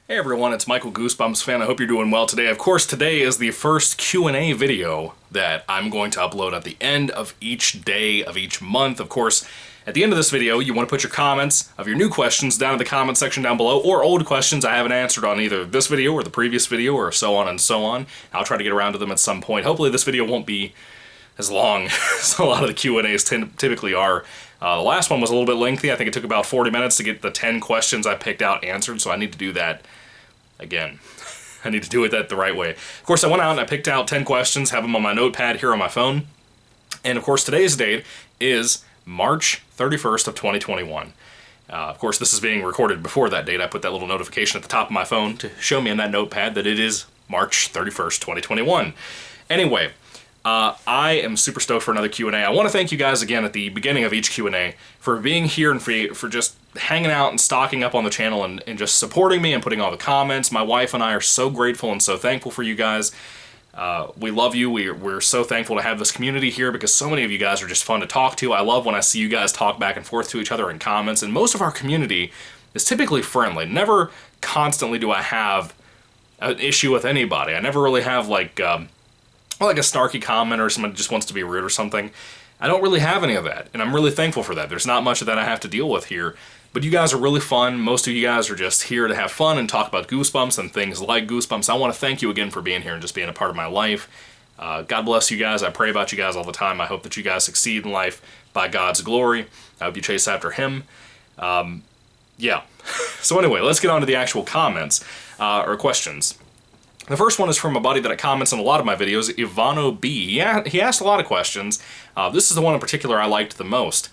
Hey everyone, it's Michael GoosebumpsFan. I hope you're doing well today. Of course, today is the first Q&A video that I'm going to upload at the end of each day of each month. Of course, at the end of this video, you want to put your comments of your new questions down in the comment section down below, or old questions I haven't answered on either this video or the previous video, or so on and so on. I'll try to get around to them at some point. Hopefully this video won't be as long as a lot of the Q&As typically are. The last one was a little bit lengthy. I think it took about 40 minutes to get the 10 questions I picked out answered, so I need to do that again. I need to do it the right way. Of course, I went out and I picked out 10 questions, have them on my notepad here on my phone. And of course, today's date is March 31st of 2021. Of course, this is being recorded before that date. I put that little notification at the top of my phone to show me in that notepad that it is March 31st, 2021. Anyway, I am super stoked for another Q&A. I want to thank you guys again at the beginning of each Q&A for being here and for just hanging out and stocking up on the channel and just supporting me and putting all the comments. My wife and I are so grateful and so thankful for you guys. We love you. We're so thankful to have this community here because so many of you guys are just fun to talk to. I love when I see you guys talk back and forth to each other in comments, and most of our community is typically friendly. Never constantly do I have an issue with anybody. I never really have like a snarky comment or someone just wants to be rude or something. I don't really have any of that, and I'm really thankful for that. There's not much of that I have to deal with here, but you guys are really fun. Most of you guys are just here to have fun and talk about Goosebumps and things like Goosebumps. I want to thank you again for being here and just being a part of my life. God bless you guys. I pray about you guys all the time. I hope that you guys succeed in life by God's glory. I hope you chase after Him. Yeah. So anyway, let's get on to the actual comments or questions. The first one is from a buddy that comments on a lot of my videos, Ivano B. He asked a lot of questions. This is the one in particular I liked the most.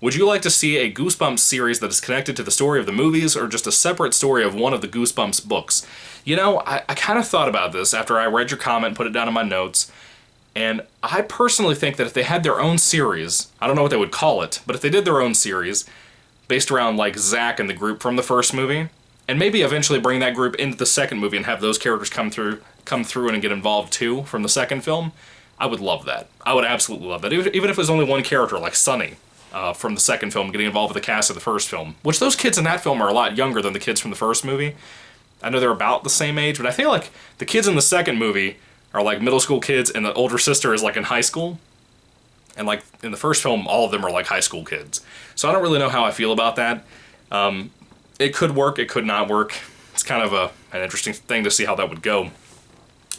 Would you like to see a Goosebumps series that is connected to the story of the movies, or just a separate story of one of the Goosebumps books? You know, I kind of thought about this after I read your comment, put it down in my notes, and I personally think that if they had their own series, I don't know what they would call it, but if they did their own series, based around like Zach and the group from the first movie, and maybe eventually bring that group into the second movie and have those characters come through and get involved too from the second film, I would love that. I would absolutely love that. Even if it was only one character, like Sonny from the second film, getting involved with the cast of the first film. Which those kids in that film are a lot younger than the kids from the first movie. I know they're about the same age, but I feel like the kids in the second movie are like middle school kids, and the older sister is like in high school. And like in the first film, all of them are like high school kids. So I don't really know how I feel about that. It could work, it could not work. It's kind of an interesting thing to see how that would go.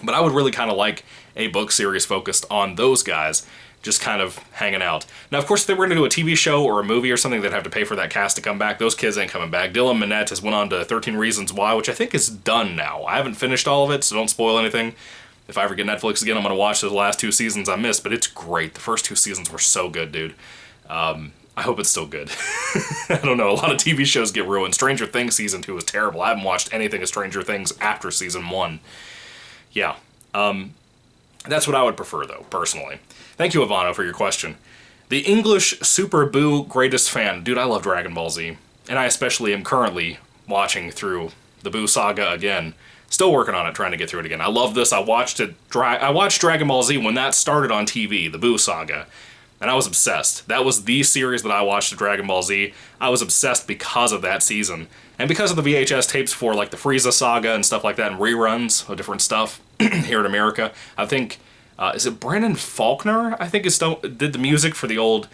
But I would really kind of like a book series focused on those guys, just kind of hanging out. Now, of course, if they were going to do a TV show or a movie or something, they'd have to pay for that cast to come back. Those kids ain't coming back. Dylan Minnette has went on to 13 Reasons Why, which I think is done now. I haven't finished all of it, so don't spoil anything. If I ever get Netflix again, I'm going to watch those last 2 seasons I missed, but it's great. The first 2 seasons were so good, dude. I hope it's still good. I don't know, a lot of TV shows get ruined. Stranger Things Season 2 was terrible. I haven't watched anything of Stranger Things after Season 1. Yeah. That's what I would prefer, though, personally. Thank you, Ivano, for your question. The English Super Boo Greatest Fan. Dude, I love Dragon Ball Z. And I especially am currently watching through the Boo Saga again. Still working on it, trying to get through it again. I love this. I watched Dragon Ball Z when that started on TV, the Boo Saga. And I was obsessed. That was the series that I watched of Dragon Ball Z. I was obsessed because of that season. And because of the VHS tapes for like the Frieza saga and stuff like that, and reruns of different stuff here in America. I think, is it Brandon Faulkner? I think did the music for the old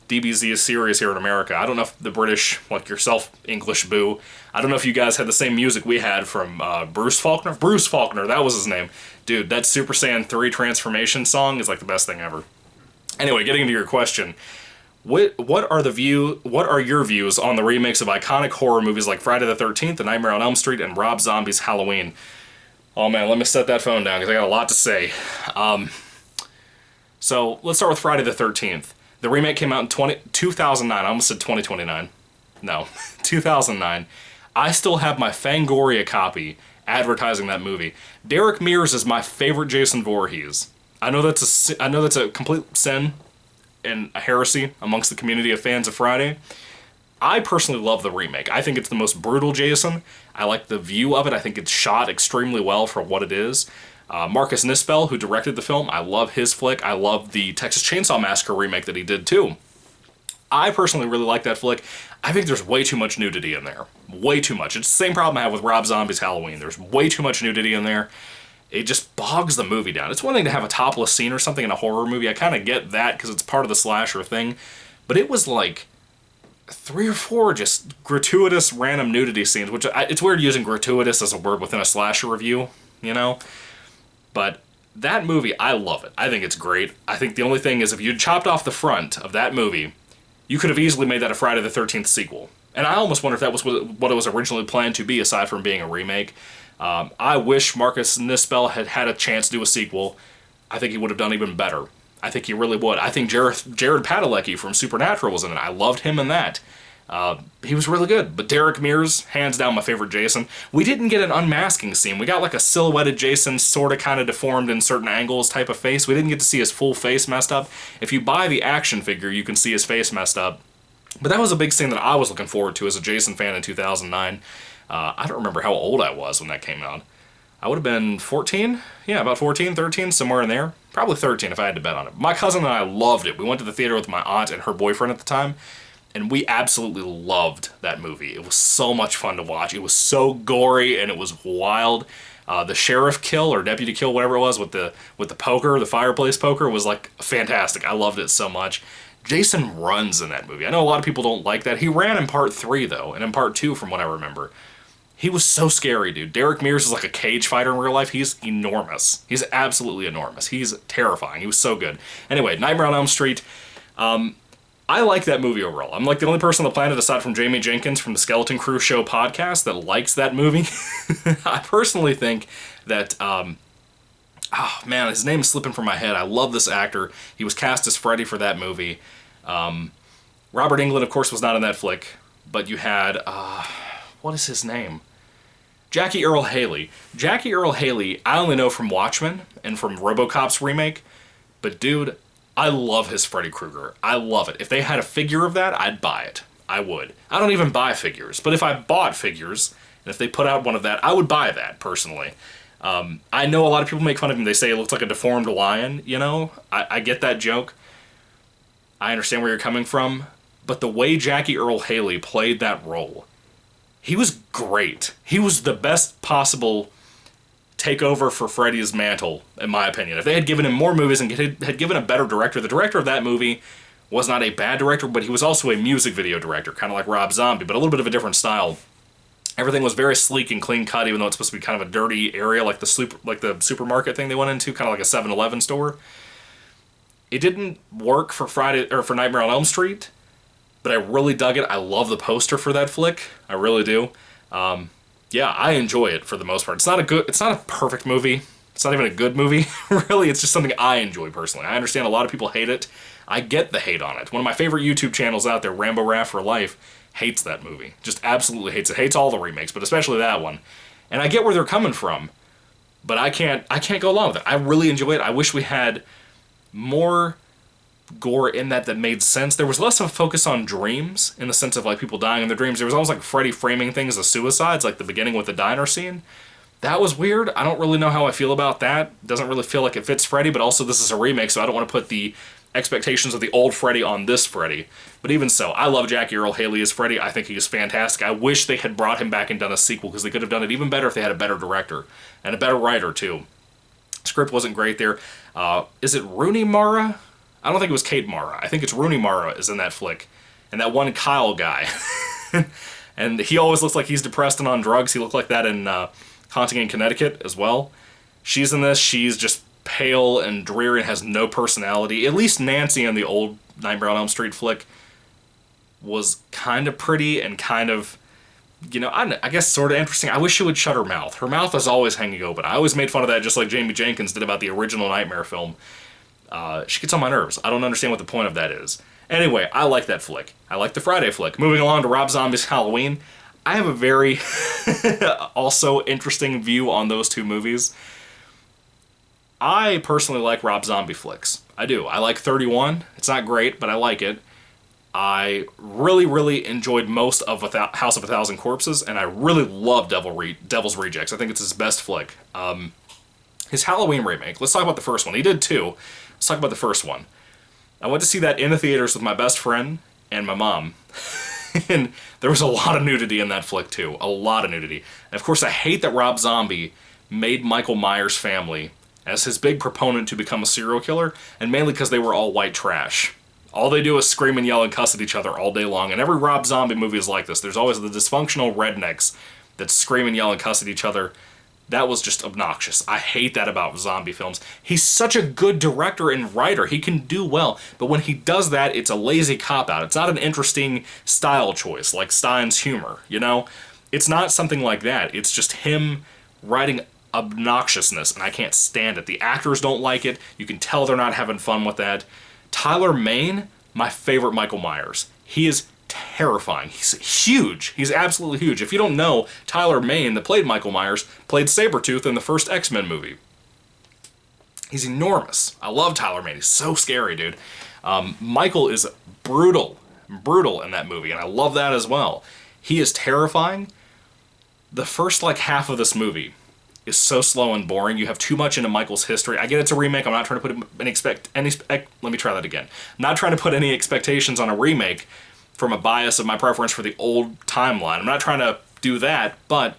DBZ series here in America. I don't know if the British, like yourself, English Boo, I don't know if you guys had the same music we had from Bruce Faulkner. Bruce Faulkner, that was his name. Dude, that Super Saiyan 3 transformation song is like the best thing ever. Anyway, getting into your question, what are your views on the remakes of iconic horror movies like Friday the 13th, The Nightmare on Elm Street, and Rob Zombie's Halloween? Oh man, let me set that phone down because I got a lot to say. So let's start with Friday the 13th. The remake came out in 2009. I almost said 2029. No, 2009. I still have my Fangoria copy advertising that movie. Derek Mears is my favorite Jason Voorhees. I know that's a complete sin and a heresy amongst the community of fans of Friday. I personally love the remake. I think it's the most brutal Jason. I like the view of it. I think it's shot extremely well for what it is. Marcus Nispel, who directed the film, I love his flick. I love the Texas Chainsaw Massacre remake that he did too. I personally really like that flick. I think there's way too much nudity in there. Way too much. It's the same problem I have with Rob Zombie's Halloween. There's way too much nudity in there. It just bogs the movie down. It's one thing to have a topless scene or something in a horror movie. I kind of get that because it's part of the slasher thing. But it was like 3 or 4 just gratuitous random nudity scenes, which it's weird using gratuitous as a word within a slasher review, you know? But that movie, I love it. I think it's great. I think the only thing is if you'd chopped off the front of that movie, you could have easily made that a Friday the 13th sequel. And I almost wonder if that was what it was originally planned to be, aside from being a remake. I wish Marcus Nispel had had a chance to do a sequel. I think he would have done even better. I think he really would. I think Jared Padalecki from Supernatural was in it. I loved him in that. He was really good. But Derek Mears, hands down my favorite Jason. We didn't get an unmasking scene. We got like a silhouetted Jason, sort of kind of deformed in certain angles type of face. We didn't get to see his full face messed up. If you buy the action figure, you can see his face messed up. But that was a big scene that I was looking forward to as a Jason fan in 2009. I don't remember how old I was when that came out. I would have been 14? Yeah, about 14, 13, somewhere in there. Probably 13 if I had to bet on it. My cousin and I loved it. We went to the theater with my aunt and her boyfriend at the time, and we absolutely loved that movie. It was so much fun to watch. It was so gory, and it was wild. The sheriff kill, or deputy kill, whatever it was, with the poker, the fireplace poker, was like fantastic. I loved it so much. Jason runs in that movie. I know a lot of people don't like that. He ran in part 3, though, and in part 2, from what I remember. He was so scary, dude. Derek Mears is like a cage fighter in real life. He's enormous. He's absolutely enormous. He's terrifying. He was so good. Anyway, Nightmare on Elm Street. I like that movie overall. I'm like the only person on the planet, aside from Jamie Jenkins from the Skeleton Crew Show podcast, that likes that movie. I personally think that... oh man, his name is slipping from my head. I love this actor. He was cast as Freddy for that movie. Robert Englund, of course, was not in that flick. But you had... what is his name? Jackie Earle Haley. Jackie Earle Haley, I only know from Watchmen and from RoboCop's remake, but dude, I love his Freddy Krueger. I love it. If they had a figure of that, I'd buy it. I would. I don't even buy figures, but if I bought figures, and if they put out one of that, I would buy that, personally. I know a lot of people make fun of him. They say it looks like a deformed lion, you know? I get that joke. I understand where you're coming from, but the way Jackie Earle Haley played that role, he was great. He was the best possible takeover for Freddy's mantle, in my opinion. If they had given him more movies and had given a better director, the director of that movie was not a bad director, but he was also a music video director, kind of like Rob Zombie, but a little bit of a different style. Everything was very sleek and clean cut, even though it's supposed to be kind of a dirty area, like the supermarket thing they went into, kind of like a 7-Eleven store. It didn't work for for Nightmare on Elm Street, but I really dug it. I love the poster for that flick. I really do. Yeah, I enjoy it for the most part. It's not a perfect movie. It's not even a good movie, really. It's just something I enjoy personally. I understand a lot of people hate it. I get the hate on it. One of my favorite YouTube channels out there, Rambo Raff for Life, hates that movie. Just absolutely hates it. Hates all the remakes, but especially that one. And I get where they're coming from, but I can't go along with it. I really enjoy it. I wish we had more gore in that made sense. There was less of a focus on dreams, in the sense of like people dying in their dreams. There was almost like Freddy framing things as suicides, like the beginning with the diner scene. That was weird. I don't really know how I feel about that. Doesn't really feel like it fits Freddy, but also this is a remake, so I don't want to put the expectations of the old Freddy on this Freddy. But even so, I love Jackie Earle Haley as Freddy. I think he is fantastic. I wish they had brought him back and done a sequel, because they could have done it even better if they had a better director. And a better writer, too. Script wasn't great there. Is it Rooney Mara? I don't think it was Kate Mara. I think it's Rooney Mara is in that flick. And that one Kyle guy. And he always looks like he's depressed and on drugs. He looked like that in Haunting in Connecticut as well. She's in this. She's just pale and dreary and has no personality. At least Nancy in the old Nightmare on Elm Street flick was kind of pretty and kind of, you know, I guess sort of interesting. I wish she would shut her mouth. Her mouth is always hanging open. I always made fun of that, just like Jamie Jenkins did about the original Nightmare film. She gets on my nerves. I don't understand what the point of that is. Anyway, I like that flick. I like the Friday flick. Moving along to Rob Zombie's Halloween. I have a very also interesting view on those two movies. I personally like Rob Zombie flicks. I do. I like 31. It's not great, but I like it. I really, really enjoyed most of House of a Thousand Corpses, and I really love Devil's Rejects. I think it's his best flick. His Halloween remake. Let's talk about the first one. He did two. Let's talk about the first one. I went to see that in the theaters with my best friend. and my mom. And there was a lot of nudity in that flick too. A lot of nudity. And of course I hate that Rob Zombie made Michael Myers' family as his big proponent to become a serial killer, and mainly because they were all white trash. All they do is scream and yell and cuss at each other all day long, and every Rob Zombie movie is like this. There's always the dysfunctional rednecks that scream and yell and cuss at each other. That was just obnoxious. I hate that about zombie films. He's such a good director and writer. He can do well, but when he does that, it's a lazy cop-out. It's not an interesting style choice, like Stein's humor, you know? It's not something like that. It's just him writing obnoxiousness, and I can't stand it. The actors don't like it. You can tell they're not having fun with that. Tyler Mane, my favorite Michael Myers. He is terrifying. He's huge. He's absolutely huge. If you don't know, Tyler Mane, that played Michael Myers, played Sabretooth in the first X-Men movie. He's enormous. I love Tyler Mane. He's so scary, dude. Michael is brutal in that movie, and I love that as well. He is terrifying. The first, like, half of this movie is so slow and boring. You have too much into Michael's history. I get it's a remake. I'm not trying to put let me try that again. I'm not trying to put any expectations on a remake from a bias of my preference for the old timeline. I'm not trying to do that, but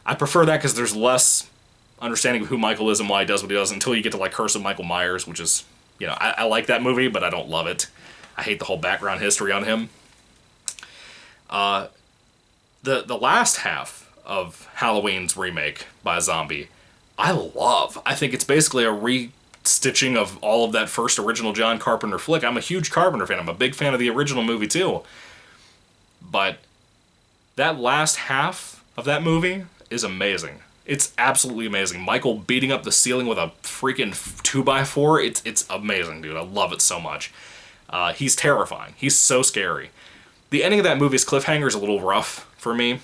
I prefer that because there's less understanding of who Michael is and why he does what he does until you get to, like, Curse of Michael Myers, which is, you know, I like that movie, but I don't love it. I hate the whole background history on him. The last half of Halloween's remake by Zombie, I love. I think it's basically a restitching of all of that first original John Carpenter flick. I'm a huge Carpenter fan. I'm a big fan of the original movie too. But that last half of that movie is amazing. It's absolutely amazing. Michael beating up the ceiling with a freaking 2x4, it's amazing, dude. I love it so much. He's terrifying. He's so scary. The ending of that movie's cliffhanger is a little rough for me.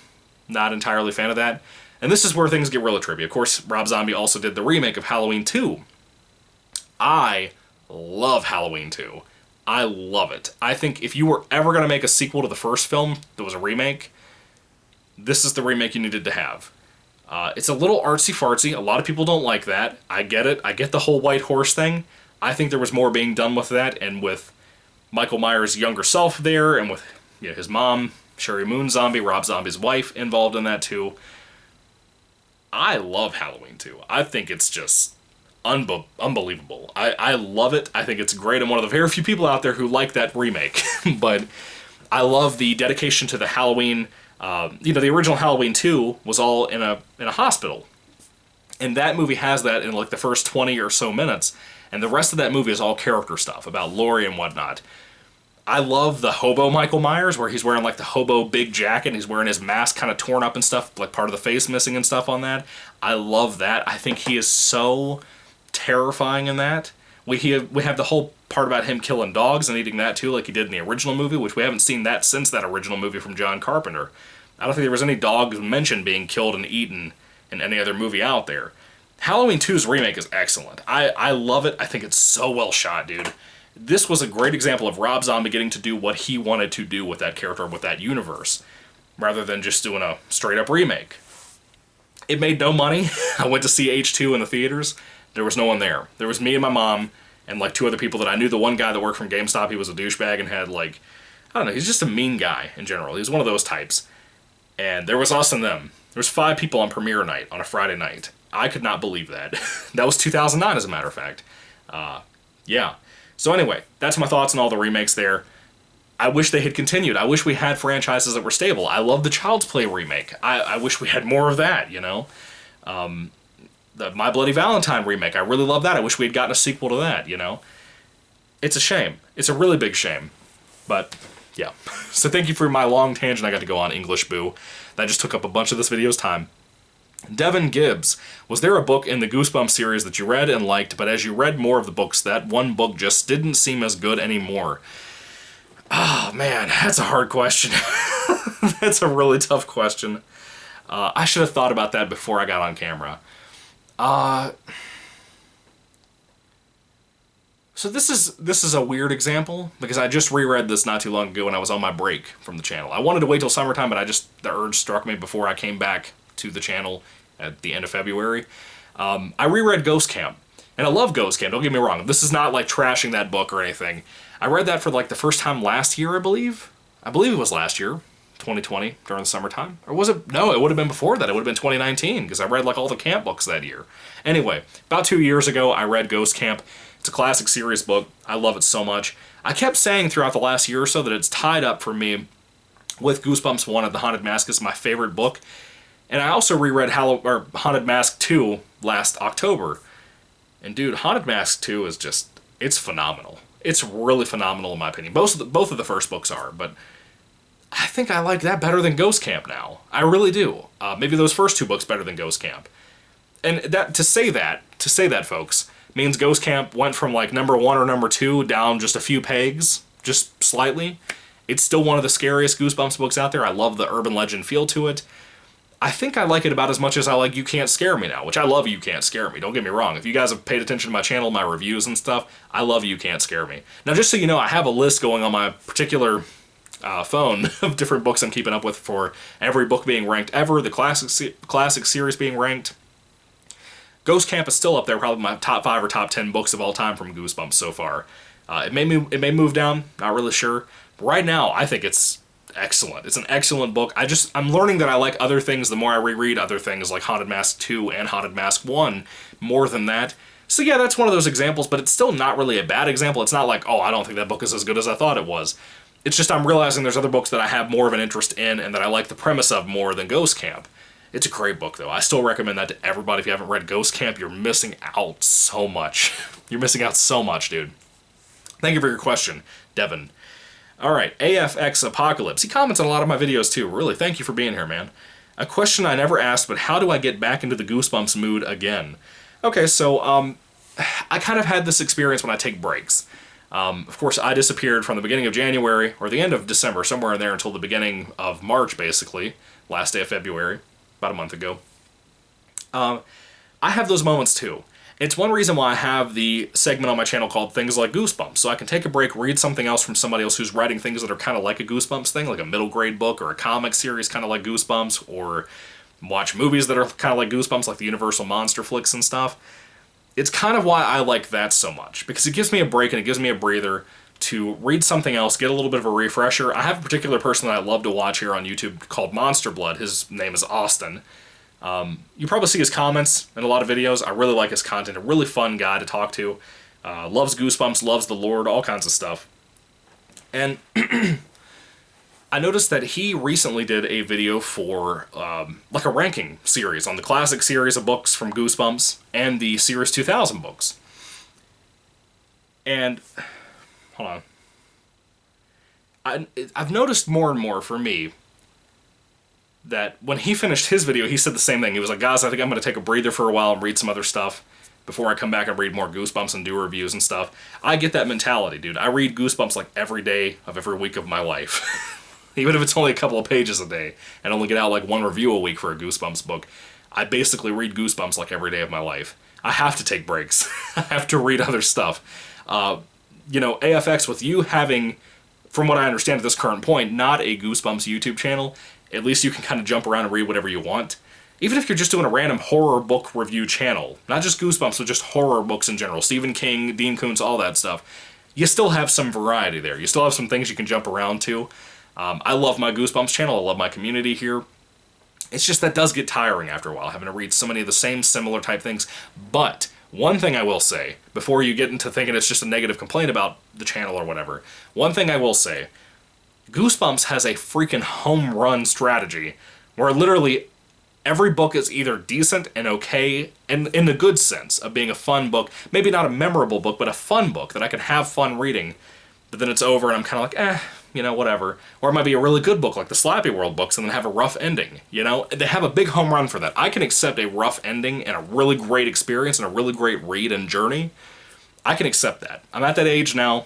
Not entirely a fan of that. And this is where things get really trippy. Of course, Rob Zombie also did the remake of Halloween 2. I love Halloween 2. I love it. I think if you were ever going to make a sequel to the first film that was a remake, this is the remake you needed to have. It's a little artsy-fartsy. A lot of people don't like that. I get it. I get the whole white horse thing. I think there was more being done with that, and with Michael Myers' younger self there, and with, you know, his mom, Sherry Moon Zombie, Rob Zombie's wife, involved in that too. I love Halloween 2. I think it's just unbelievable. I love it. I think it's great. I'm one of the very few people out there who like that remake. But I love the dedication to the Halloween. You know, the original Halloween 2 was all in a hospital. And that movie has that in, like, the first 20 or so minutes. And the rest of that movie is all character stuff about Laurie and whatnot. I love the hobo Michael Myers, where he's wearing, like, the hobo big jacket, and he's wearing his mask kind of torn up and stuff, like part of the face missing and stuff on that. I love that. I think he is so terrifying in that. We have the whole part about him killing dogs and eating that too, like he did in the original movie, which we haven't seen that since that original movie from John Carpenter. I don't think there was any dogs mentioned being killed and eaten in any other movie out there. Halloween 2's remake is excellent. I love it. I think it's so well shot, dude. This was a great example of Rob Zombie getting to do what he wanted to do with that character, with that universe, rather than just doing a straight-up remake. It made no money. I went to see H2 in the theaters. There was no one there. There was me and my mom and, like, 2 other people that I knew. The one guy that worked from GameStop, he was a douchebag and had, like, I don't know, he's just a mean guy in general. He was one of those types. And there was us and them. There was 5 people on premiere night on a Friday night. I could not believe that. That was 2009, as a matter of fact. Yeah. So anyway, that's my thoughts on all the remakes there. I wish they had continued. I wish we had franchises that were stable. I love the Child's Play remake. I wish we had more of that, you know? The My Bloody Valentine remake, I really love that. I wish we had gotten a sequel to that, you know? It's a shame. It's a really big shame. But, yeah. So thank you for my long tangent I got to go on, English Boo. That just took up a bunch of this video's time. Devin Gibbs, was there a book in the Goosebumps series that you read and liked, but as you read more of the books, that one book just didn't seem as good anymore? Oh, man, that's a hard question. That's a really tough question. I should have thought about that before I got on camera. So this is a weird example, because I just reread this not too long ago when I was on my break from the channel. I wanted to wait till summertime, but the urge struck me before I came back to the channel at the end of February. I reread Ghost Camp, And I love Ghost Camp, don't get me wrong. This is not like trashing that book or anything. I read that for like the first time last year, I believe. I believe it was last year, 2020, during the summertime. Or was it? No, it would have been before that. It would have been 2019, because I read like all the camp books that year. Anyway, about 2 years ago, I read Ghost Camp. It's a classic series book. I love it so much. I kept saying throughout the last year or so that it's tied up for me with Goosebumps 1 of The Haunted Mask is my favorite book. And I also reread Haunted Mask 2 last October. And dude, Haunted Mask 2 is just, it's phenomenal. It's really phenomenal in my opinion. Both of the first books are, but I think I like that better than Ghost Camp now. I really do. Maybe those first 2 books better than Ghost Camp. And that to say that, folks, means Ghost Camp went from like number 1 or number 2 down just a few pegs, just slightly. It's still one of the scariest Goosebumps books out there. I love the urban legend feel to it. I think I like it about as much as I like You Can't Scare Me now, which I love You Can't Scare Me. Don't get me wrong. If you guys have paid attention to my channel, my reviews and stuff, I love You Can't Scare Me. Now, just so you know, I have a list going on my particular phone of different books I'm keeping up with for every book being ranked ever, the classic series being ranked. Ghost Camp is still up there, probably my top 5 or top 10 books of all time from Goosebumps so far. It may move down, not really sure. But right now, I think it's excellent. It's an excellent book. I'm learning that I like other things the more I reread other things like Haunted Mask 2 and Haunted Mask 1 more than that. So yeah, that's one of those examples, but it's still not really a bad example. It's not like, oh, I don't think that book is as good as I thought it was. It's just I'm realizing there's other books that I have more of an interest in and that I like the premise of more than Ghost Camp. It's a great book, though. I still recommend that to everybody. If you haven't read Ghost Camp, you're missing out so much. You're missing out so much, dude. Thank you for your question, Devin. Alright, AFXApocalypse. He comments on a lot of my videos too. Really, thank you for being here, man. A question I never asked, but how do I get back into the Goosebumps mood again? Okay, so, I kind of had this experience when I take breaks. Of course, I disappeared from the beginning of January, or the end of December, somewhere in there until the beginning of March, basically. Last day of February, about a month ago. I have those moments too. It's one reason why I have the segment on my channel called Things Like Goosebumps, so I can take a break, read something else from somebody else who's writing things that are kind of like a Goosebumps thing, like a middle grade book or a comic series kind of like Goosebumps, or watch movies that are kind of like Goosebumps, like the Universal monster flicks and stuff. It's kind of why I like that so much, because it gives me a break and it gives me a breather to read something else, get a little bit of a refresher. I have a particular person that I love to watch here on YouTube called Monster Blood. His name is Austin. You probably see his comments in a lot of videos. I really like his content. A really fun guy to talk to. Loves Goosebumps, loves the Lord, all kinds of stuff. And I noticed that he recently did a video for like a ranking series on the classic series of books from Goosebumps and the Series 2000 books. And hold on. I've noticed more and more for me that when he finished his video, he said the same thing. He was like, guys, I think I'm going to take a breather for a while and read some other stuff before I come back and read more Goosebumps and do reviews and stuff. I get that mentality, dude. I read Goosebumps like every day of every week of my life. Even if it's only a couple of pages a day and only get out like one review a week for a Goosebumps book, I basically read Goosebumps like every day of my life. I have to take breaks. I have to read other stuff. You know, AFX, with you having, from what I understand at this current point, not a Goosebumps YouTube channel, at least you can kind of jump around and read whatever you want. Even if you're just doing a random horror book review channel, not just Goosebumps, but just horror books in general, Stephen King, Dean Koontz, all that stuff, you still have some variety there. You still have some things you can jump around to. I love my Goosebumps channel. I love my community here. It's just that does get tiring after a while, having to read so many of the same similar type things. But one thing I will say, before you get into thinking it's just a negative complaint about the channel or whatever, one thing I will say, Goosebumps has a freaking home run strategy where literally every book is either decent and okay, and in the good sense of being a fun book, maybe not a memorable book, but a fun book that I can have fun reading, but then it's over and I'm kind of like, you know, whatever. Or it might be a really good book like the Slappy World books and then have a rough ending, you know? They have a big home run for that. I can accept a rough ending and a really great experience and a really great read and journey. I can accept that. I'm at that age now,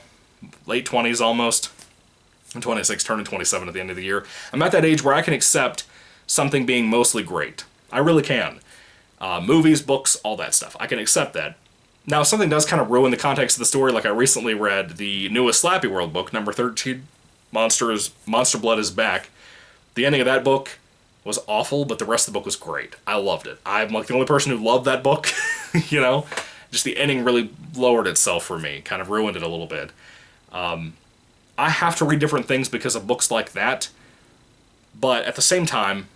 late 20s almost. I'm 26, turning 27 at the end of the year. I'm at that age where I can accept something being mostly great. I really can. Movies, books, all that stuff. I can accept that. Now, if something does kind of ruin the context of the story, like I recently read the newest Slappy World book, number 13, Monster Blood is Back. The ending of that book was awful, but the rest of the book was great. I loved it. I'm like the only person who loved that book, you know? just the ending really lowered itself for me, kind of ruined it a little bit. I have to read different things because of books like that, but at the same time,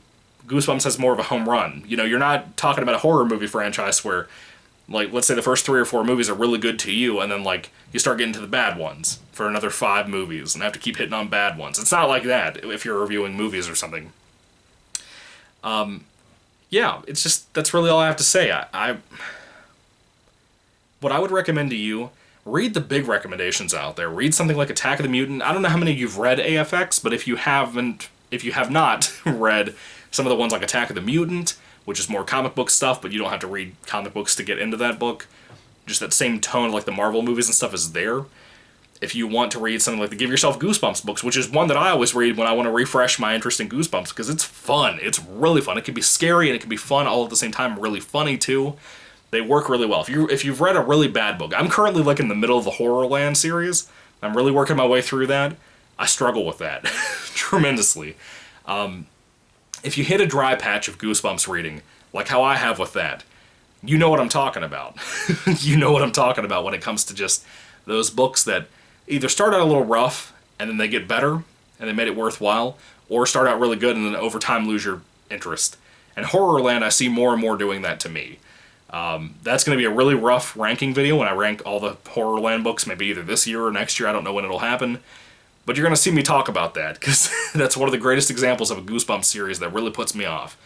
Goosebumps has more of a home run. You know, you're not talking about a horror movie franchise where, like, let's say the first 3 or 4 movies are really good to you, and then, like, you start getting to the bad ones for another 5 movies, and have to keep hitting on bad ones. It's not like that if you're reviewing movies or something. Yeah, it's just, that's really all I have to say. What I would recommend to you, read the big recommendations out there. Read something like Attack of the Mutant. I don't know how many you've read AFX, but if you have not read some of the ones like Attack of the Mutant, which is more comic book stuff, but you don't have to read comic books to get into that book. Just that same tone of like the Marvel movies and stuff is there. If you want to read something like the Give Yourself Goosebumps books, which is one that I always read when I want to refresh my interest in Goosebumps, because it's fun. It's really fun. It can be scary and it can be fun all at the same time, really funny too. They work really well. If you've read a really bad book, I'm currently like in the middle of the Horrorland series. I'm really working my way through that. I struggle with that tremendously. If you hit a dry patch of Goosebumps reading, like how I have with that, you know what I'm talking about. You know what I'm talking about when it comes to just those books that either start out a little rough and then they get better and they made it worthwhile, or start out really good and then over time lose your interest. And Horrorland, I see more and more doing that to me. That's going to be a really rough ranking video when I rank all the Horrorland books, maybe either this year or next year. I don't know when it'll happen. But you're going to see me talk about that, because that's one of the greatest examples of a Goosebumps series that really puts me off.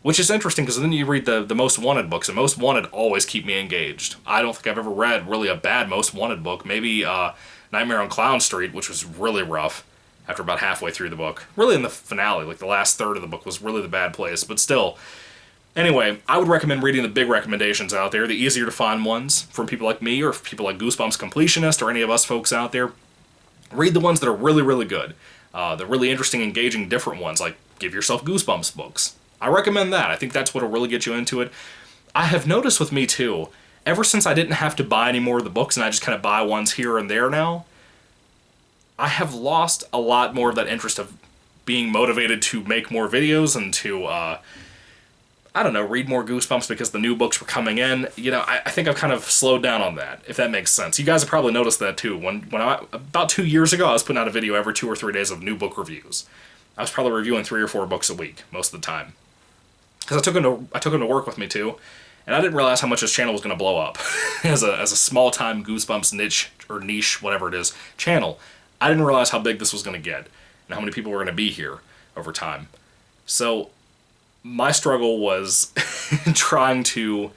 Which is interesting, because then you read the Most Wanted books, and Most Wanted always keep me engaged. I don't think I've ever read really a bad Most Wanted book. Maybe Nightmare on Elm Street, which was really rough after about halfway through the book. Really in the finale, like the last third of the book was really the bad place, but still. Anyway, I would recommend reading the big recommendations out there, the easier to find ones from people like me or people like Goosebumps Completionist or any of us folks out there. Read the ones that are really, really good. The really interesting, engaging, different ones, like Give Yourself Goosebumps books. I recommend that. I think that's what'll really get you into it. I have noticed with me, too, ever since I didn't have to buy any more of the books and I just kind of buy ones here and there now, I have lost a lot more of that interest of being motivated to make more videos and to, I don't know, read more Goosebumps because the new books were coming in. You know, I think I've kind of slowed down on that, if that makes sense. You guys have probably noticed that too. About 2 years ago, I was putting out a video every 2 or 3 days of new book reviews. I was probably reviewing 3 or 4 books a week most of the time. Because I took them to work with me too, and I didn't realize how much this channel was going to blow up. as a small-time Goosebumps niche, whatever it is, channel. I didn't realize how big this was going to get, and how many people were going to be here over time. So my struggle was trying to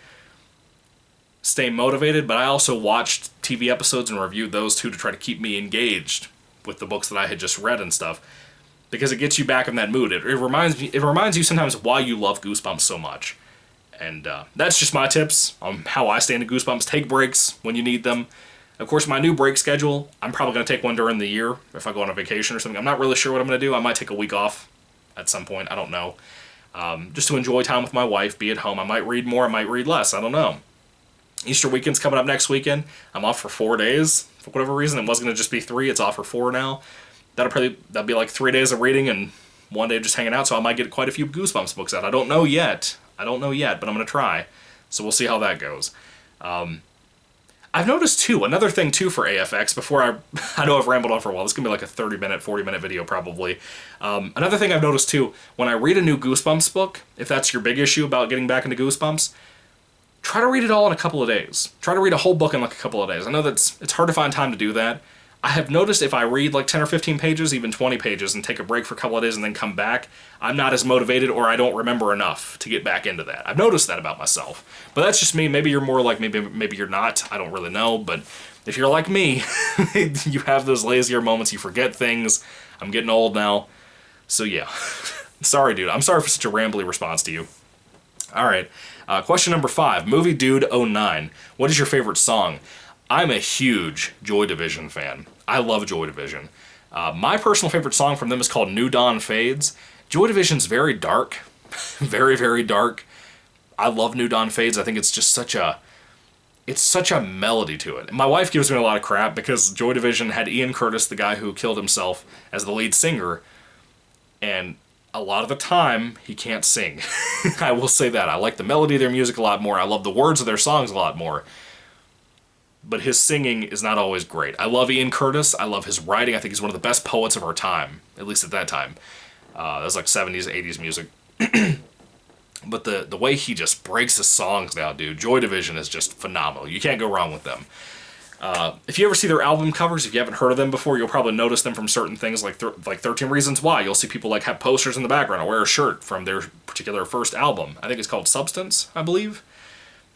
stay motivated, but I also watched TV episodes and reviewed those too to try to keep me engaged with the books that I had just read and stuff, because it gets you back in that mood. It reminds you sometimes why you love Goosebumps so much. And that's just my tips on how I stay into Goosebumps. Take breaks when you need them. Of course, my new break schedule, I'm probably going to take one during the year if I go on a vacation or something. I'm not really sure what I'm going to do. I might take a week off at some point. I don't know. Just to enjoy time with my wife, be at home. I might read more, I might read less, I don't know. Easter weekend's coming up next weekend. I'm off for 4 days. For whatever reason, it was going to just be 3. It's off for 4 now. That'll be like 3 days of reading and 1 day just hanging out, so I might get quite a few Goosebumps books out. I don't know yet, but I'm going to try. So we'll see how that goes. I've noticed, too, another thing, too, for AFX, before I know I've rambled on for a while. This is going to be like a 30-minute, 40-minute video, probably. Another thing I've noticed, too, when I read a new Goosebumps book, if that's your big issue about getting back into Goosebumps, try to read it all in a couple of days. Try to read a whole book in like a couple of days. I know it's hard to find time to do that. I have noticed if I read like 10 or 15 pages, even 20 pages, and take a break for a couple of days and then come back, I'm not as motivated, or I don't remember enough to get back into that. I've noticed that about myself. But that's just me. Maybe you're more like, maybe you're not. I don't really know. But if you're like me, you have those lazier moments. You forget things. I'm getting old now. So yeah. Sorry, dude. I'm sorry for such a rambly response to you. All right. Question number 5. Movie Dude 09. What is your favorite song? I'm a huge Joy Division fan. I love Joy Division. My personal favorite song from them is called New Dawn Fades. Joy Division's very dark. Very, very dark. I love New Dawn Fades. I think it's just such a melody to it. My wife gives me a lot of crap because Joy Division had Ian Curtis, the guy who killed himself, as the lead singer, and a lot of the time, he can't sing. I will say that. I like the melody of their music a lot more. I love the words of their songs a lot more. but his singing is not always great. I love Ian Curtis. I love his writing. I think he's one of the best poets of our time, at least at that time. That was like 70s, 80s music. But the way he just breaks his songs now, dude, Joy Division is just phenomenal. You can't go wrong with them. If you ever see their album covers, if you haven't heard of them before, you'll probably notice them from certain things like 13 Reasons Why. You'll see people like have posters in the background or wear a shirt from their particular first album. I think it's called Substance, I believe.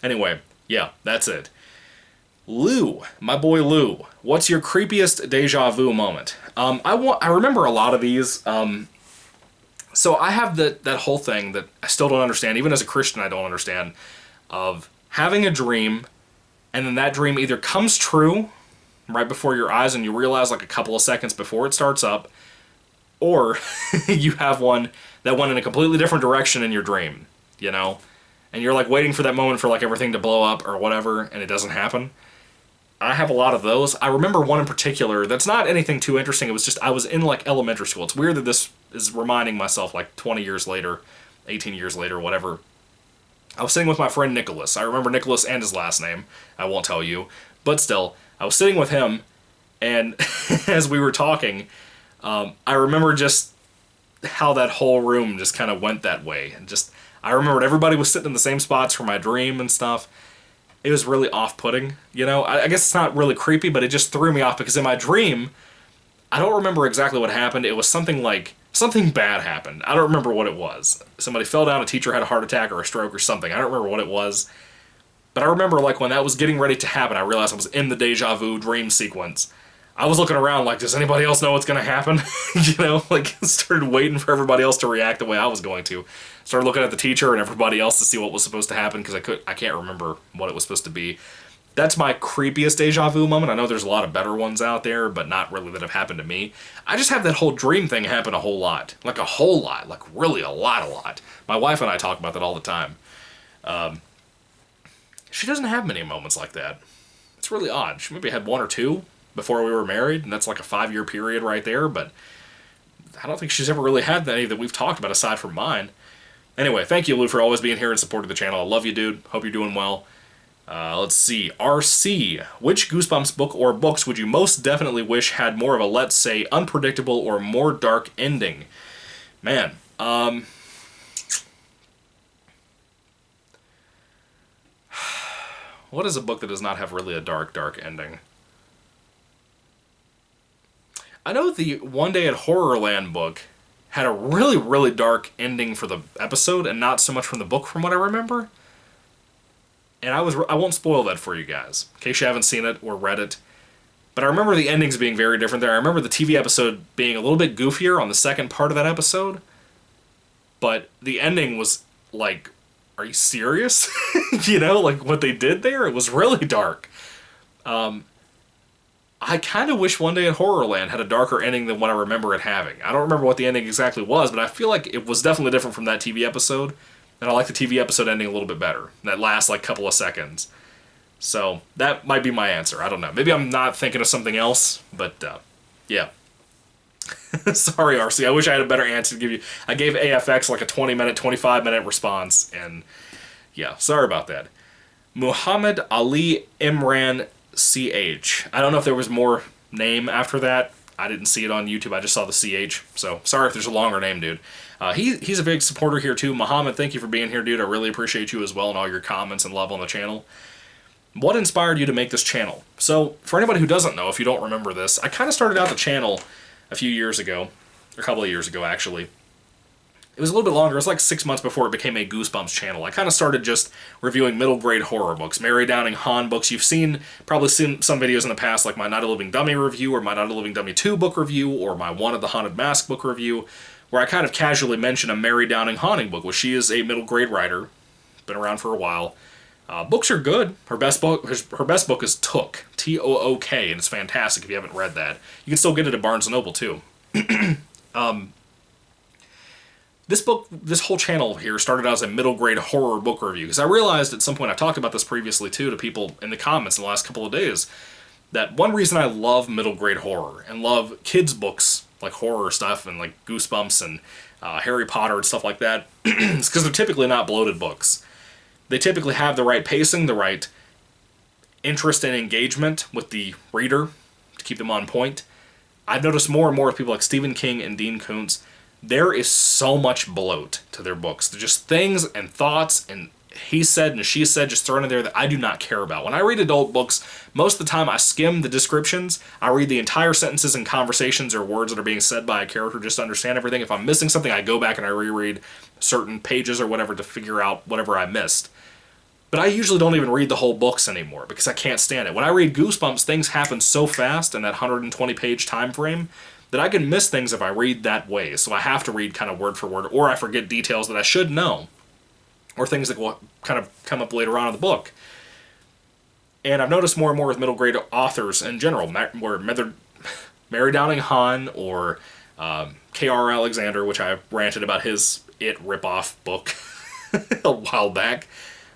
Anyway, yeah, that's it. Lou, my boy Lou, what's your creepiest deja vu moment? I remember a lot of these. So I have that whole thing that I still don't understand, even as a Christian I don't understand, of having a dream, and then that dream either comes true right before your eyes and you realize like a couple of seconds before it starts up, or you have one that went in a completely different direction in your dream, you know? And you're like waiting for that moment for like everything to blow up or whatever, and it doesn't happen. I have a lot of those. I remember one in particular that's not anything too interesting. It was just, I was in like elementary school. It's weird that this is reminding myself like 20 years later, 18 years later, whatever. I was sitting with my friend Nicholas. I remember Nicholas and his last name. I won't tell you. But still, I was sitting with him, and as we were talking, I remember just how that whole room just kind of went that way. And just, I remembered everybody was sitting in the same spots for my dream and stuff. It was really off-putting, you know? I guess it's not really creepy, but it just threw me off because in my dream, I don't remember exactly what happened. It was something like, something bad happened. I don't remember what it was. Somebody fell down, a teacher had a heart attack or a stroke or something. I don't remember what it was. But I remember like when that was getting ready to happen, I realized I was in the deja vu dream sequence. I was looking around like, does anybody else know what's going to happen? You know, like started waiting for everybody else to react the way I was going to. Started looking at the teacher and everybody else to see what was supposed to happen because I can't remember what it was supposed to be. That's my creepiest deja vu moment. I know there's a lot of better ones out there, but not really that have happened to me. I just have that whole dream thing happen a whole lot. Like a whole lot. Like really a lot. My wife and I talk about that all the time. She doesn't have many moments like that. It's really odd. She maybe had one or two before we were married, and that's like a 5-year period right there, but I don't think she's ever really had any that we've talked about aside from mine. Anyway, thank you, Lou, for always being here and supporting the channel. I love you, dude. Hope you're doing well. Let's see. RC. Which Goosebumps book or books would you most definitely wish had more of a, let's say, unpredictable or more dark ending? Man, what is a book that does not have really a dark ending? I know the One Day at Horrorland book had a really dark ending for the episode and not so much from the book from what I remember. And I won't spoil that for you guys, in case you haven't seen it or read it. But I remember the endings being very different there. I remember the TV episode being a little bit goofier on the second part of that episode. But the ending was like, are you serious? You know, like what they did there? It was really dark. I kind of wish One Day at Horrorland had a darker ending than what I remember it having. I don't remember what the ending exactly was, but I feel like it was definitely different from that TV episode. And I like the TV episode ending a little bit better. That last, like, couple of seconds. So, that might be my answer. I don't know. Maybe I'm not thinking of something else, but, yeah. Sorry, RC. I wish I had a better answer to give you. I gave AFX, like, a 20-minute, 25-minute response, and, yeah, sorry about that. Muhammad Ali Imran Ch. I don't know if there was more name after that. I didn't see it on YouTube. I just saw the CH. So, sorry if there's a longer name, dude. He's a big supporter here, too. Muhammad, thank you for being here, dude. I really appreciate you as well and all your comments and love on the channel. What inspired you to make this channel? So, for anybody who doesn't know, if you don't remember this, I kind of started out the channel a few years ago. A couple of years ago, actually. It was a little bit longer. It was like 6 months before it became a Goosebumps channel. I kind of started just reviewing middle-grade horror books, Mary Downing Hahn books. You've probably seen some videos in the past, like my Night of the Living Dummy review, or my Night of the Living Dummy 2 book review, or my One of the Haunted Mask book review, where I kind of casually mention a Mary Downing Haunting book, which she is a middle-grade writer, been around for a while. Books are good. Her best book is Took, T-O-O-K, and it's fantastic if you haven't read that. You can still get it at Barnes & Noble, too. This whole channel here started out as a middle-grade horror book review, because I realized at some point, I've talked about this previously, too, to people in the comments in the last couple of days, that one reason I love middle-grade horror, and love kids' books, like horror stuff, and like Goosebumps, and Harry Potter, and stuff like that, is because they're typically not bloated books. They typically have the right pacing, the right interest and engagement with the reader to keep them on point. I've noticed more and more with people like Stephen King and Dean Koontz, there is so much bloat to their books. They're just things and thoughts and he said and she said just thrown in there that I do not care about. When I read adult books, most of the time I skim the descriptions. I read the entire sentences and conversations or words that are being said by a character just to understand everything. If I'm missing something, I go back and I reread certain pages or whatever to figure out whatever I missed. But I usually don't even read the whole books anymore because I can't stand it. When I read Goosebumps, things happen so fast in that 120-page time frame that I can miss things if I read that way. So I have to read kind of word for word, or I forget details that I should know, or things that will kind of come up later on in the book. And I've noticed more and more with middle grade authors in general, where Mary Downing Hahn or K.R. Alexander, which I ranted about his It ripoff book a while back.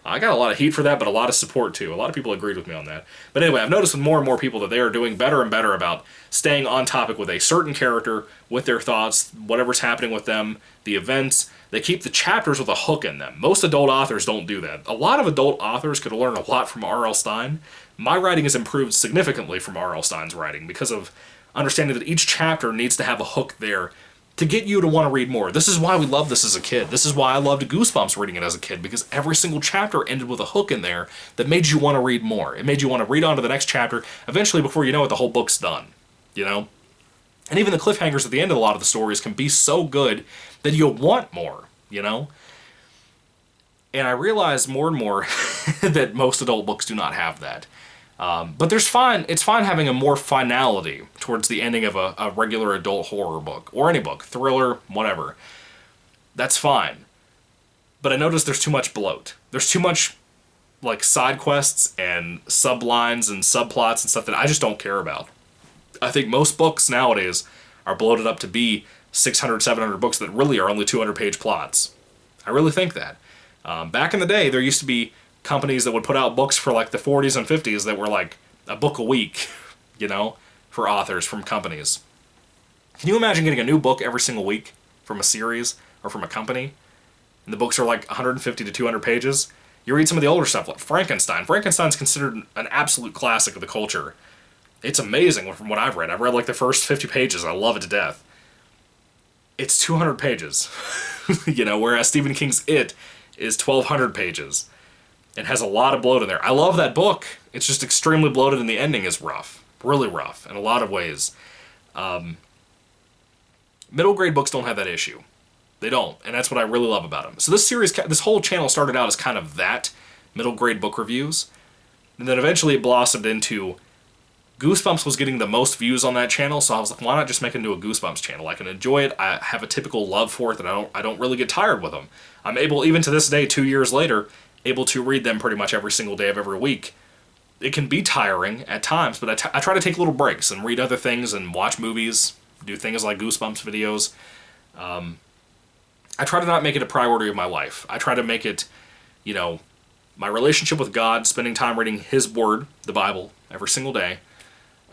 I got a lot of heat for that, but a lot of support too. A lot of people agreed with me on that. But anyway, I've noticed with more and more people that they are doing better and better about staying on topic with a certain character, with their thoughts, whatever's happening with them, the events. They keep the chapters with a hook in them. Most adult authors don't do that. A lot of adult authors could learn a lot from R.L. Stine. My writing has improved significantly from R.L. Stine's writing because of understanding that each chapter needs to have a hook there to get you to want to read more. This is why we loved this as a kid. This is why I loved Goosebumps reading it as a kid, because every single chapter ended with a hook in there that made you want to read more. It made you want to read on to the next chapter. Eventually, before you know it, the whole book's done, you know? And even the cliffhangers at the end of a lot of the stories can be so good that you'll want more, you know? And I realize more and more that most adult books do not have that. But it's fine having a more finality towards the ending of a regular adult horror book, or any book, thriller, whatever. That's fine. But I notice there's too much bloat. There's too much, like, side quests and sublines and subplots and stuff that I just don't care about. I think most books nowadays are bloated up to be 600, 700 books that really are only 200-page plots. I really think that. Back in the day, there used to be companies that would put out books for like the 40s and 50s that were like a book a week, you know, for authors from companies. Can you imagine getting a new book every single week from a series or from a company? And the books are like 150 to 200 pages. You read some of the older stuff like Frankenstein. Frankenstein's considered an absolute classic of the culture. It's amazing from what I've read. I've read like the first 50 pages. I love it to death. It's 200 pages, you know, whereas Stephen King's It is 1,200 pages. It has a lot of bloat in there. I love that book. It's just extremely bloated, and the ending is rough. Really rough in a lot of ways. Middle grade books don't have that issue. They don't, and that's what I really love about them. So this whole channel started out as kind of that, middle grade book reviews, and then eventually it blossomed into Goosebumps was getting the most views on that channel, so I was like, why not just make it into a Goosebumps channel? I can enjoy it. I have a typical love for it that I don't really get tired with them. I'm able, even to this day, 2 years later, able to read them pretty much every single day of every week. It can be tiring at times, but I try to take little breaks and read other things and watch movies, do things like Goosebumps videos. I try to not make it a priority of my life. I try to make it, you know, my relationship with God, spending time reading His Word, the Bible, every single day.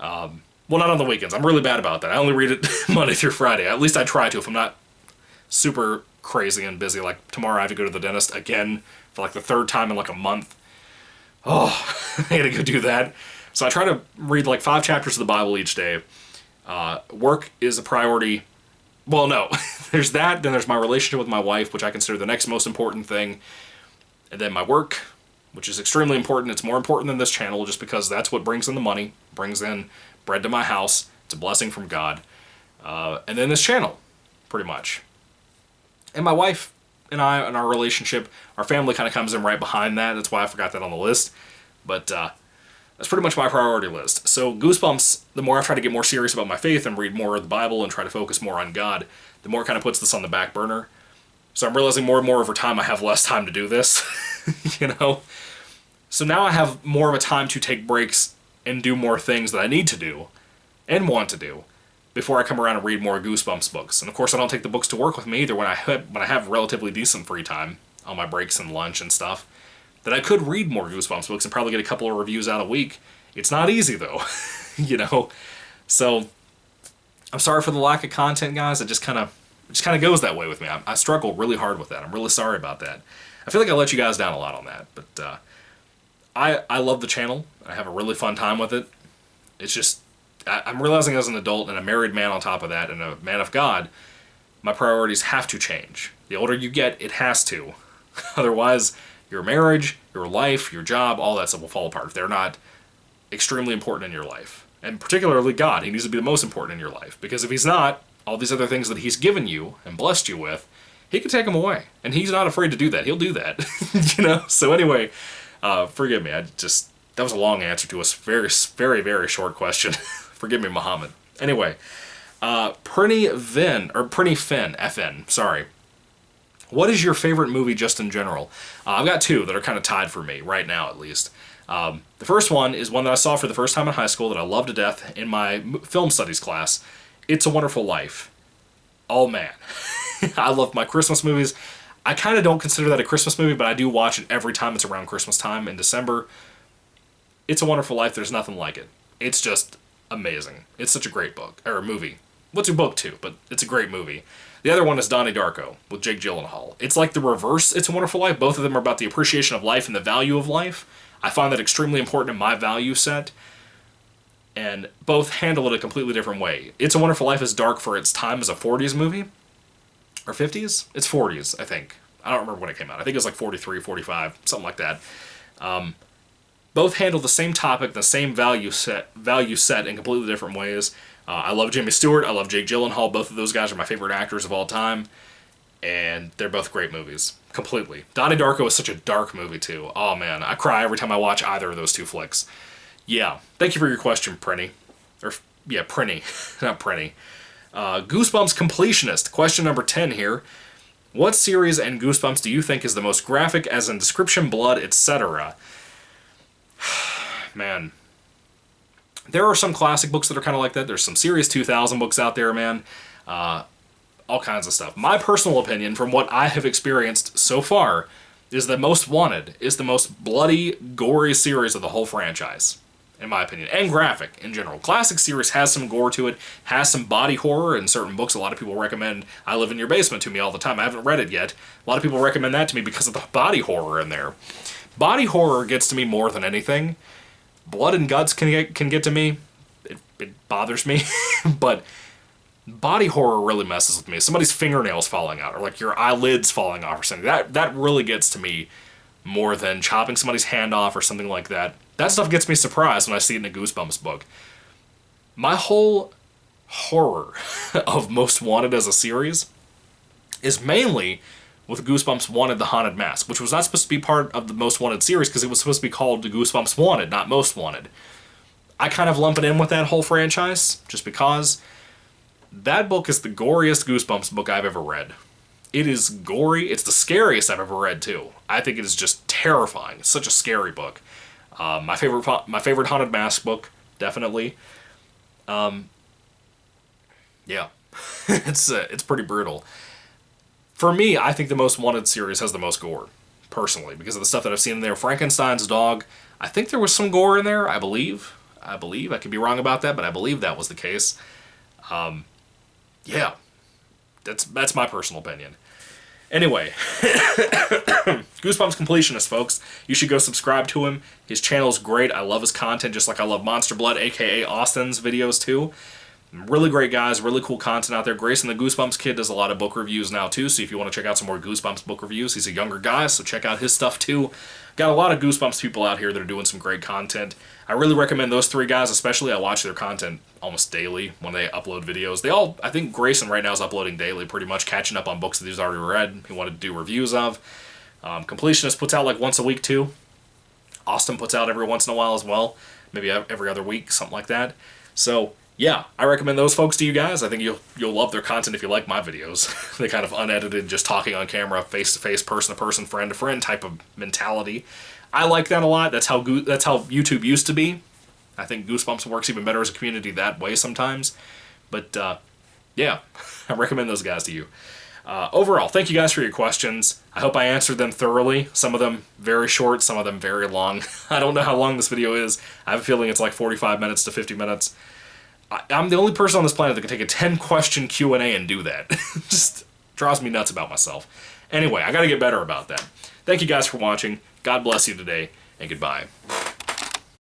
Well, not on the weekends. I'm really bad about that. I only read it Monday through Friday. At least I try to if I'm not super crazy and busy. Like tomorrow I have to go to the dentist again for like the third time in like a month. Oh, I gotta go do that. So I try to read like 5 chapters of the Bible each day. Work is a priority. Well, no. There's that, then there's my relationship with my wife, which I consider the next most important thing. And then my work, which is extremely important. It's more important than this channel just because that's what brings in the money, brings in bread to my house. It's a blessing from God. And then this channel, pretty much. And my wife and I, and our relationship, our family kind of comes in right behind that. That's why I forgot that on the list. But that's pretty much my priority list. So Goosebumps, the more I try to get more serious about my faith and read more of the Bible and try to focus more on God, the more it kind of puts this on the back burner. So I'm realizing more and more over time I have less time to do this, you know? So now I have more of a time to take breaks and do more things that I need to do and want to do before I come around and read more Goosebumps books. And of course I don't take the books to work with me either when I have relatively decent free time on my breaks and lunch and stuff, that I could read more Goosebumps books and probably get a couple of reviews out a week. It's not easy though, you know? So I'm sorry for the lack of content, guys. It just kind of goes that way with me. I struggle really hard with that. I'm really sorry about that. I feel like I let you guys down a lot on that, but I love the channel. I have a really fun time with it. It's just, I'm realizing as an adult and a married man on top of that and a man of God, my priorities have to change. The older you get, it has to. Otherwise, your marriage, your life, your job, all that stuff will fall apart if they're not extremely important in your life. And particularly God, he needs to be the most important in your life. Because if he's not, all these other things that he's given you and blessed you with, he can take them away. And he's not afraid to do that. He'll do that. You know? So anyway, forgive me. That was a long answer to a very, very, very short question. Forgive me, Muhammad. Anyway, PrinnyFN, FN, sorry. What is your favorite movie just in general? I've got two that are kind of tied for me, right now at least. The first one is one that I saw for the first time in high school that I loved to death in my film studies class. It's a Wonderful Life. Oh man. I love my Christmas movies. I kind of don't consider that a Christmas movie, but I do watch it every time it's around Christmas time in December. It's a Wonderful Life. There's nothing like it. It's just amazing. It's such a great book, or movie. What's a book too, but it's a great movie. The other one is Donnie Darko with Jake Gyllenhaal. It's like the reverse It's a Wonderful Life. Both of them are about the appreciation of life and the value of life. I find that extremely important in my value set. And both handle it a completely different way. It's a Wonderful Life is dark for its time as a 40s movie. Or 50s? It's 40s, I think. I don't remember when it came out. I think it was like 43, 45, something like that. Both handle the same topic, the same value set in completely different ways. I love Jimmy Stewart. I love Jake Gyllenhaal. Both of those guys are my favorite actors of all time. And they're both great movies. Completely. Donnie Darko is such a dark movie, too. Oh, man. I cry every time I watch either of those two flicks. Yeah. Thank you for your question, Prinny. Or, yeah, Prinny. Not Prinny. Goosebumps Completionist. Question number 10 here. What series and Goosebumps do you think is the most graphic, as in description, blood, etc.? Man. There are some classic books that are kind of like that. There's some Series 2000 books out there, man. All kinds of stuff. My personal opinion, from what I have experienced so far, is that Most Wanted is the most bloody, gory series of the whole franchise, in my opinion, and graphic in general. Classic series has some gore to it, has some body horror in certain books. A lot of people recommend I Live in Your Basement to me all the time. I haven't read it yet. A lot of people recommend that to me because of the body horror in there. Body horror gets to me more than anything. Blood and guts can get to me. It bothers me, but body horror really messes with me. Somebody's fingernails falling out, or like your eyelids falling off or something. That really gets to me more than chopping somebody's hand off or something like that. That stuff gets me surprised when I see it in a Goosebumps book. My whole horror of Most Wanted as a series is mainly with Goosebumps Wanted: The Haunted Mask, which was not supposed to be part of the Most Wanted series because it was supposed to be called Goosebumps Wanted, not Most Wanted. I kind of lump it in with that whole franchise just because that book is the goriest Goosebumps book I've ever read. It is gory. It's the scariest I've ever read, too. I think it is just terrifying. It's such a scary book. My favorite Haunted Mask book, definitely. Yeah. It's pretty brutal. For me, I think the Most Wanted series has the most gore, personally, because of the stuff that I've seen in there. Frankenstein's dog, I think there was some gore in there, I believe. I could be wrong about that, but I believe that was the case. Yeah. That's my personal opinion. Anyway, Goosebumps Completionist, folks. You should go subscribe to him. His channel's great. I love his content, just like I love Monster Blood, a.k.a. Austin's videos, too. Really great guys, really cool content out there. Grayson the Goosebumps Kid does a lot of book reviews now, too, so if you want to check out some more Goosebumps book reviews, he's a younger guy, so check out his stuff, too. Got a lot of Goosebumps people out here that are doing some great content. I really recommend those three guys, especially. I watch their content almost daily when they upload videos. I think Grayson right now is uploading daily, pretty much, catching up on books that he's already read, he wanted to do reviews of. Completionist puts out like once a week, too. Austin puts out every once in a while as well. Maybe every other week, something like that. So, yeah, I recommend those folks to you guys. I think you'll love their content if you like my videos. They kind of unedited, just talking on camera, face-to-face, person-to-person, friend-to-friend type of mentality. I like that a lot. That's how YouTube used to be. I think Goosebumps works even better as a community that way sometimes. But, yeah, I recommend those guys to you. Overall, thank you guys for your questions. I hope I answered them thoroughly. Some of them very short, some of them very long. I don't know how long this video is. I have a feeling it's like 45 minutes to 50 minutes. I'm the only person on this planet that can take a 10-question Q&A and do that. Just draws me nuts about myself. Anyway, I gotta get better about that. Thank you guys for watching. God bless you today, and goodbye.